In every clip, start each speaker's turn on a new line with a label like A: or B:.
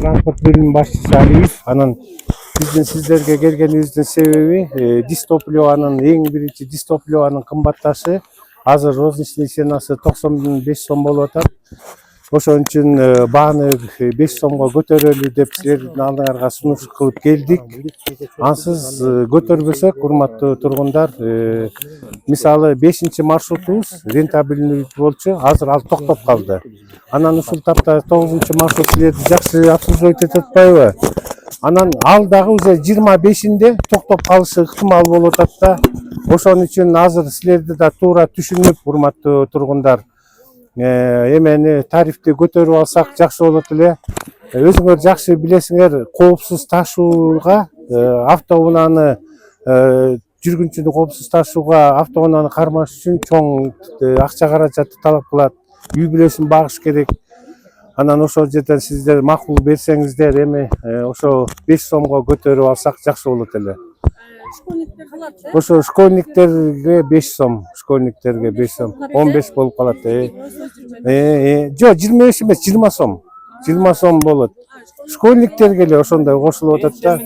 A: транспорт бөлүмүнүн башчысы Алиев. Анан биздин сиздерге келгенибиздин себеби дистопливанын эң биринчи дистопливанын кымбатташы. Азыр розничный ценасы 95 сом болуп атат. Ошон үчүн бааны 5 сомго көтөрөлү деп силердин алдыңарга сунуш кылып келдик. Ансыз көтөрбөсөк, урматтуу тургундар, мисалы 5-чи маршрутубуз рентабельный болчу, азыр ал токтоп калды. Анан ушул тапта 9-чу маршрут силерди жакшы обслуживать этип атпайбы? Анан ал дагы уже 25-inde токтоп калышы ыктымал болуп атат да. Ошон үчүн азыр силерди да туура түшүнүп, урматтуу тургундар, эмени тарифти көтөрүп алсак жакшы болот эле. Өзүңөр жакшы билесиңер, коопсуз ташууга автоунааны жүргүнчүнү коопсуз ташууга автоунааны кармаш үчүн чоң акча каражаты талап кылат. Үй бүлөсүн багыш керек. Анан ошол жерден сиздер макул берсеңиздер, эми ошо 5 сомго көтөрүп алсак жакшы болот эле.
B: Школьниктер калат,
A: Ошо школьниктерге 5 сом, школьниктерге 5 сом, 15 болуп калат. Жок, 25 эмес, 20 сом. 20 сом болот. Школьниктерге эле ошондой кошулуп атат да.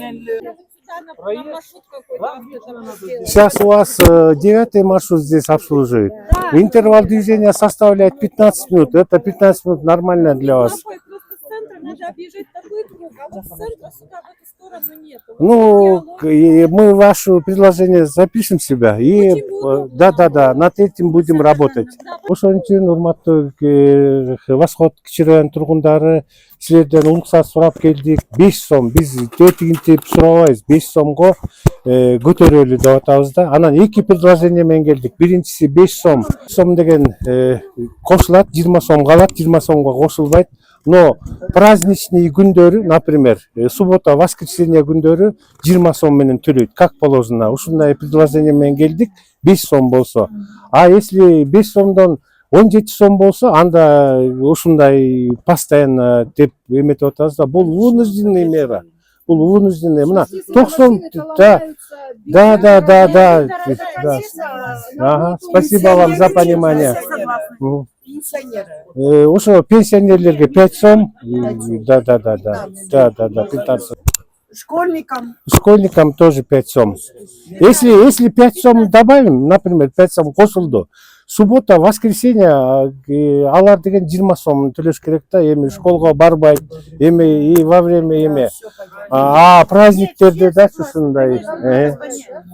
A: Сейчас у вас 9-й маршрут здесь обслуживает. Интервал движения составляет 15 минут. Это 15 минут нормально для вас.
B: Надо объезжать такой круг, а вот с центра сюда, в эту сторону нет.
A: Ну, мы ваше предложение запишем себя и да, над этим будем работать. Ошон үчүн урматтуу Восход кичирен тургундары, силерден уруксат сурап келдик. 5 сом, биз тетигинтип сурабайбыз, 5 сомго көтөрөлү деп атабыз да. Анан 2 предложение менен келдик. Биринчиси 5 сом. Сом деген кошулат, 20 сом калат, 20 сомго кошулбайт. Но праздничный күндөрү, например, суббота, воскресенье күндөрү 20 сом менен төлөйт, как положено. Ушундай предложение менен келдик, 5 сом болсо. А если 5 сомдон 17 сом болсо, анда ушундай постоянно деп эметип атабыз да. Бул вынужденный мера. Бул вынужденный. Мына 90, да. Ага, спасибо вам за понимание. Ошо пенсионерлерге 5 сом. Да, 15 сом. Школьникам тоже 5 сом. Если 5 сом добавим, например, 5 сом косулду, суббота, воскресенье алар деген 20 сом төлөш керек да, эми школго барбайт, эми и во время эми. А праздниктерде да ушундай.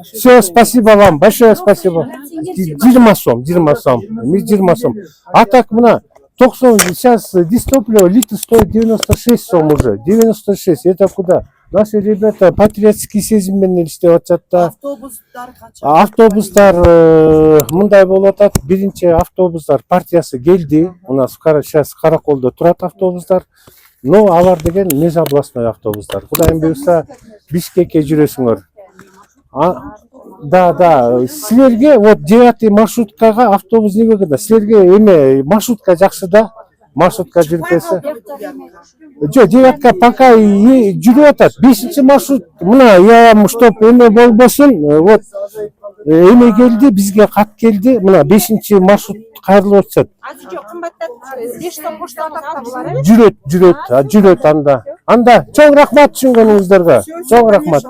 A: Все, спасибо вам, большое спасибо. 20 сом. 20 сом. А так мына 90, сейчас дистопливо литр стоит 96 сом уже. 96, это куда? Наши ребята патриотский сезим менен иштеп атышат да. Автобустар мындай болуп атат. Биринчи автобустар партиясы келди. У нас сейчас Караколдо турат автобустар. Но алар деген межобластной автобустар. Кудайым буйрса Бишкекке жүрөсүңөр. Да. Силерге вот 9-й маршруткага автобус неге кыда? Силерге эме маршрутка жакшы да? Маршрутка жүрүп келсе. Жок, 9-ка пока жүрүп атат. 5-чи маршрут мына я вам чтоб эме болбосун, вот эме келди, бизге кат келди. Мына 5-чи маршрут кайрылып атат.
B: Азыр жок, кымбаттап 5 сом коштолгон
A: жүрөт анда. Чоң рахмат түшүнгөнүңүздөргө. Чоң рахмат.